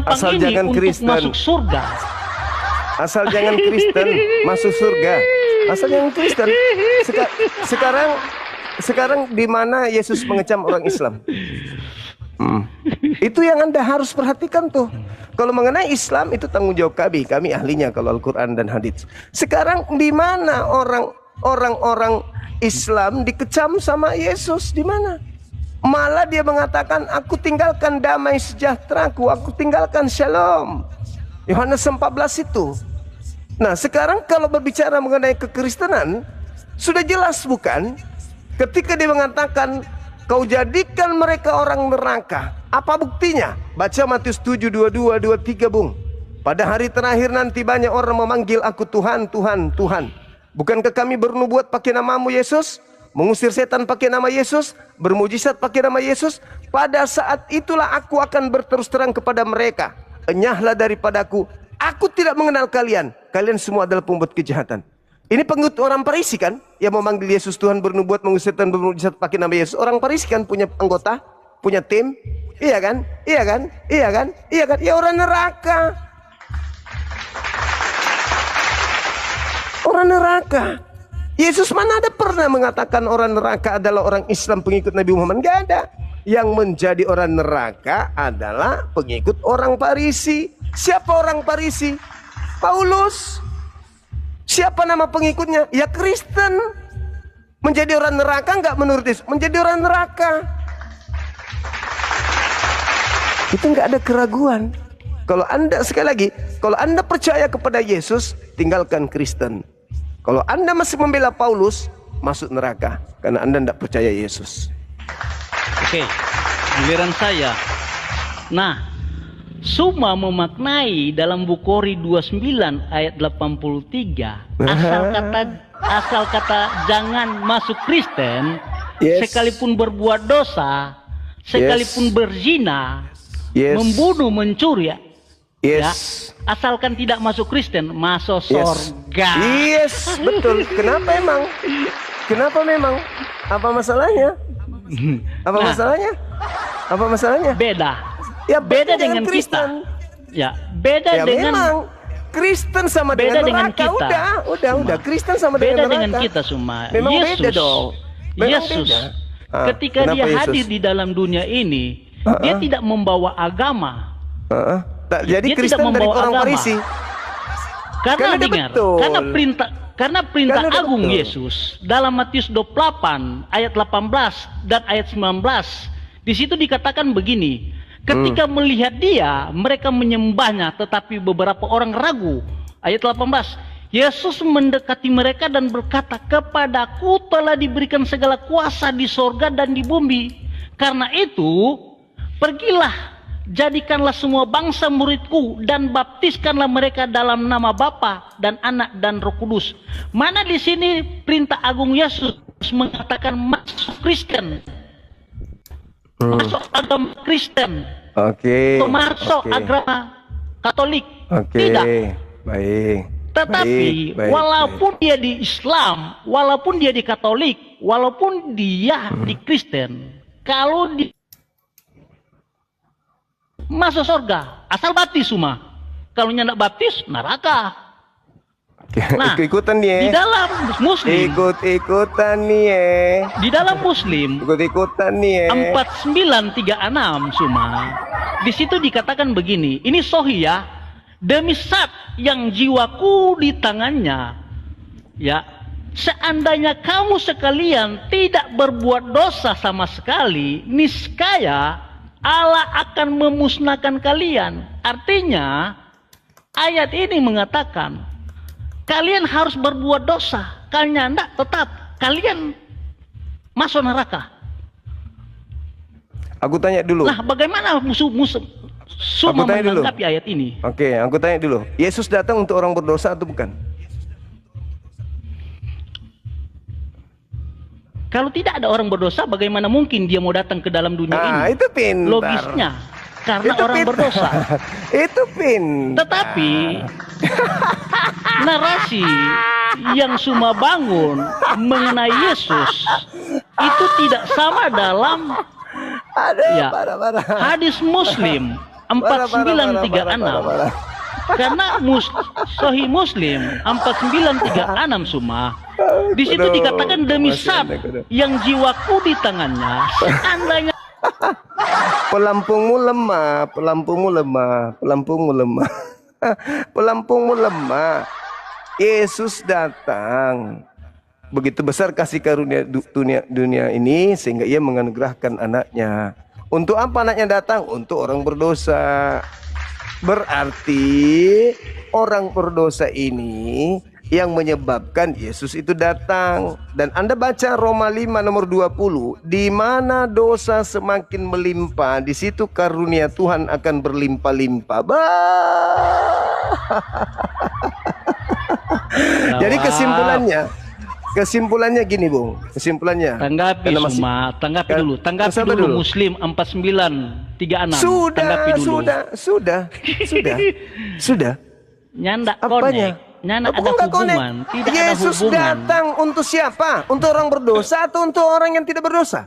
menantang Asal ini jangan untuk Kristen. masuk surga. Asal jangan Kristen masuk surga. Asal jangan Kristen. Sekarang di mana Yesus mengecam orang Islam? Itu yang Anda harus perhatikan tuh. Kalau mengenai Islam itu tanggung jawab kami ahlinya kalau Al-Quran dan hadits. Sekarang di mana orang-orang Islam dikecam sama Yesus? Di mana? Malah dia mengatakan, aku tinggalkan damai sejahteraku, aku tinggalkan shalom. Yohanes 14 itu. Nah sekarang kalau berbicara mengenai kekristenan, sudah jelas bukan? Ketika dia mengatakan, kau jadikan mereka orang neraka. Apa buktinya? Baca Matius 7, 22, 23 Bung. Pada hari terakhir nanti banyak orang memanggil aku Tuhan, Tuhan, Tuhan. Bukankah kami bernubuat pakai namamu Yesus? Mengusir setan pakai nama Yesus? Bermujizat pakai nama Yesus? Pada saat itulah aku akan berterus terang kepada mereka. Enyahlah daripadaku. Aku tidak mengenal kalian. Kalian semua adalah pembuat kejahatan. Ini pengikut orang Farisi kan? Yang memanggil Yesus Tuhan, bernubuat, mengusir setan, bermujizat pakai nama Yesus. Orang Farisi kan punya anggota, punya tim. Iya kan? Iya kan? Iya kan? Iya kan? Ya orang neraka. Orang neraka. Yesus mana ada pernah mengatakan orang neraka adalah orang Islam pengikut Nabi Muhammad? Gak ada. Yang menjadi orang neraka adalah pengikut orang Farisi. Siapa orang Farisi? Paulus. Siapa nama pengikutnya? Ya Kristen. Menjadi orang neraka enggak menurut Yesus? Menjadi orang neraka. Itu enggak ada keraguan. Kalau Anda, sekali lagi, kalau Anda percaya kepada Yesus, tinggalkan Kristen. Kalau Anda masih membela Paulus, masuk neraka karena Anda tidak percaya Yesus. Oke, giliran saya. Nah, Suma memaknai dalam Bukhari 29 ayat 83, asal kata jangan masuk Kristen, sekalipun berbuat dosa, sekalipun berzina, membunuh, mencuri, ya, asalkan tidak masuk Kristen, masuk surga. Yes, betul. Kenapa emang? Kenapa memang? Apa masalahnya? Apa masalahnya? Apa masalahnya? Beda. Ya beda dengan Kristen. kita. Ya, beda ya, dengan memang. Kristen sama beda dengan neraka. Kita. Udah. Kristen sama beda dengan neraka. kita semua. Memang Yesus, beda dong. Memang Yesus, beda. ketika dia Yesus hadir di dalam dunia ini, dia tidak membawa agama. Jadi dia Kristen dari orang Farisi. Karena dengar, karena perintah agung Yesus dalam Matius 28 ayat 18 dan ayat 19, di situ dikatakan begini. Ketika melihat dia, mereka menyembahnya, tetapi beberapa orang ragu. Ayat 18, Yesus mendekati mereka dan berkata, kepadaku telah diberikan segala kuasa di sorga dan di bumi. Karena itu, pergilah, jadikanlah semua bangsa muridku, dan baptiskanlah mereka dalam nama Bapa dan Anak dan Roh Kudus. Mana di sini perintah agung Yesus mengatakan masuk Kristen? Masuk agama Kristen, masuk agama Katolik, tidak. Baik. Tetapi walaupun dia di Islam, walaupun dia di Katolik, walaupun dia di Kristen, kalau di masuk surga, asal baptis semua. Kalau nyandak baptis, neraka. Nah, ikut-ikutan nih. Di dalam Muslim, ikut-ikutan nih. Di dalam Muslim, ikut-ikutan nih. 4936 Suma. Di situ dikatakan begini, ini sahih ya. Demi Zat yang jiwaku di tangannya, ya, seandainya kamu sekalian tidak berbuat dosa sama sekali, niscaya Allah akan memusnahkan kalian. Artinya ayat ini mengatakan kalian harus berbuat dosa, kalian tidak, tetap kalian masuk neraka. Aku tanya dulu. Nah, bagaimana musuh-musuh semua menanggapi ayat ini? Oke, aku tanya dulu. Yesus datang untuk orang berdosa atau bukan? Kalau tidak ada orang berdosa, bagaimana mungkin dia mau datang ke dalam dunia ini? Itu pintar. Logisnya, karena itu orang berdosa. Itu pintar. Tetapi narasi yang Suma bangun mengenai Yesus itu tidak sama dalam hadis Muslim. 4936. Karena Sahih Muslim 4936 semua. Di situ dikatakan demi zat yang jiwaku di tangannya, seandainya pelampungmu lemah, pelampungmu lemah, pelampungmu lemah, pelampungmu lemah. Yesus datang. Begitu besar kasih karunia dunia ini sehingga ia menganugerahkan anaknya. Untuk apa anaknya datang? Untuk orang berdosa. Berarti orang berdosa ini yang menyebabkan Yesus itu datang. Dan Anda baca Roma 5 nomor 20, di mana dosa semakin melimpah, di situ karunia Tuhan akan berlimpah-limpah. Jadi kesimpulannya gini, Bung. Kesimpulannya. Tanggapi semua, tanggapi dulu. Tanggapi dulu Muslim 4936. Sudah. Nyanda apanya? Nyanda ada hubungan, tidak Yesus ada hubungan. datang untuk siapa? Untuk orang berdosa atau untuk orang yang tidak berdosa?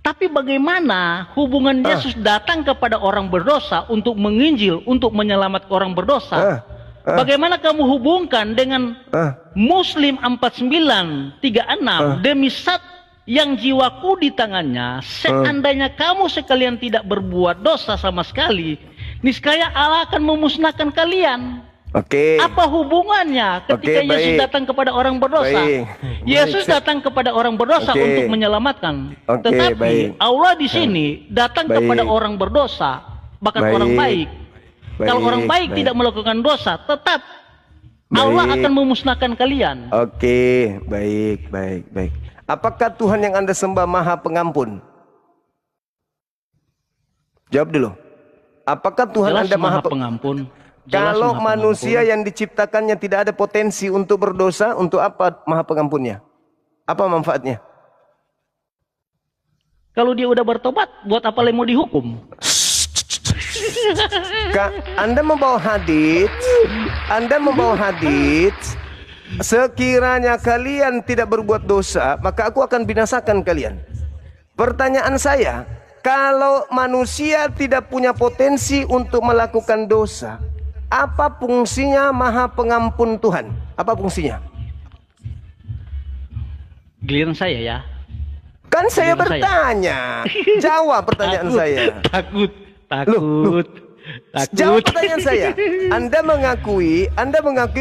Tapi bagaimana hubungan Yesus datang kepada orang berdosa untuk menginjil, untuk menyelamatkan orang berdosa? Bagaimana kamu hubungkan dengan Muslim 4936 demi zat yang jiwaku di tangannya, seandainya kamu sekalian tidak berbuat dosa sama sekali, niscaya Allah akan memusnahkan kalian. Apa hubungannya ketika Yesus datang kepada orang berdosa? Yesus datang kepada orang berdosa untuk menyelamatkan. Tetapi Allah di sini datang kepada orang berdosa, bahkan orang baik. Kalau orang baik tidak melakukan dosa, tetap Allah akan memusnahkan kalian. Baik. Apakah Tuhan yang Anda sembah Maha Pengampun? Jawab dulu. Apakah Tuhan Jelas Anda Maha Pengampun? Kalau manusia yang diciptakannya tidak ada potensi untuk berdosa, untuk apa Maha Pengampunnya? Apa manfaatnya? Kalau dia udah bertobat, buat apa lagi mau dihukum? Anda membawa hadits, sekiranya kalian tidak berbuat dosa, maka aku akan binasakan kalian. Pertanyaan saya, kalau manusia tidak punya potensi untuk melakukan dosa, apa fungsinya Maha Pengampun Tuhan? Apa fungsinya? Giliran saya ya. Kan saya bertanya. Jawab pertanyaan saya. Takut. Jawab pertanyaan saya. Anda mengakui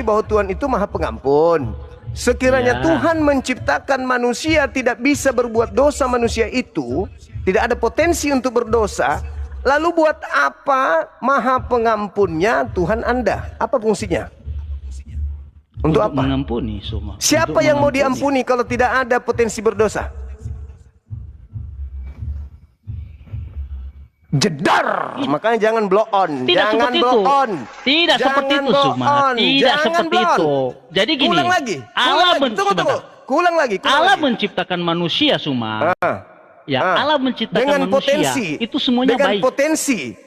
bahwa Tuhan itu Maha Pengampun. Sekiranya Tuhan menciptakan manusia tidak bisa berbuat dosa, manusia itu tidak ada potensi untuk berdosa, lalu buat apa Maha Pengampunnya Tuhan Anda? Apa fungsinya? Untuk apa? Mengampuni semua. Siapa yang mau diampuni kalau tidak ada potensi berdosa? Jedar. Makanya jangan blow on. Jangan blow on. Tidak seperti itu semua. Tidak seperti itu. Jadi gini. Ulang lagi. Kulang lagi. Allah menciptakan manusia semua. Allah menciptakan dengan manusia. Potensi, itu semuanya dengan baik.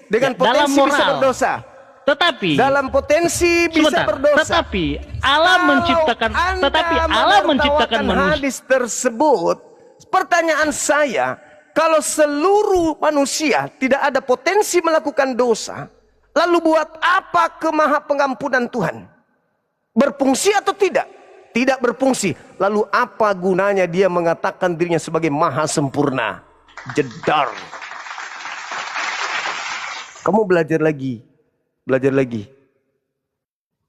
Dengan potensi bisa berdosa. Tetapi dalam potensi bisa berdosa. Tetapi Allah menciptakan manusia. Hadis tersebut, pertanyaan saya, kalau seluruh manusia tidak ada potensi melakukan dosa, lalu buat apa Maha Pengampunan Tuhan? Berfungsi atau tidak? Tidak berfungsi. Lalu apa gunanya dia mengatakan dirinya sebagai maha sempurna? Jedar. Kamu belajar lagi.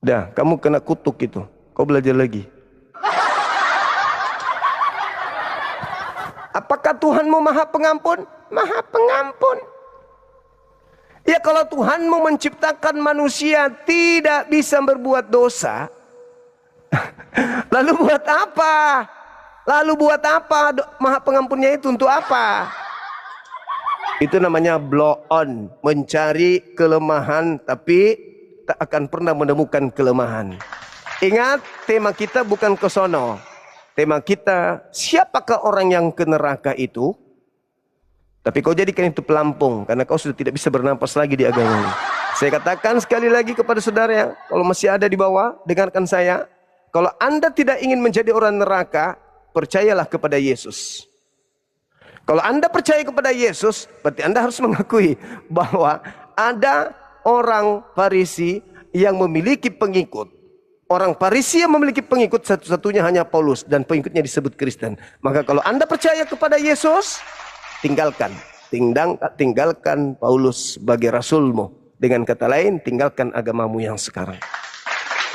Dah, kamu kena kutuk itu. Kau belajar lagi. Apakah Tuhanmu Maha Pengampun? Maha Pengampun. Ya, kalau Tuhanmu menciptakan manusia tidak bisa berbuat dosa, lalu buat apa? Maha Pengampunnya itu untuk apa? Itu namanya blow on, mencari kelemahan tapi tak akan pernah menemukan kelemahan. Ingat, tema kita bukan ke sono. Tema kita, siapakah orang yang ke neraka itu? Tapi kau jadikan itu pelampung, karena kau sudah tidak bisa bernapas lagi di agama ini. Saya katakan sekali lagi kepada saudara, kalau masih ada di bawah, dengarkan saya. Kalau Anda tidak ingin menjadi orang neraka, percayalah kepada Yesus. Kalau Anda percaya kepada Yesus, berarti Anda harus mengakui bahwa ada orang Farisi yang memiliki pengikut. Orang Farisi yang memiliki pengikut satu-satunya hanya Paulus, dan pengikutnya disebut Kristen. Maka kalau Anda percaya kepada Yesus, tinggalkan Paulus sebagai rasulmu. Dengan kata lain, tinggalkan agamamu yang sekarang.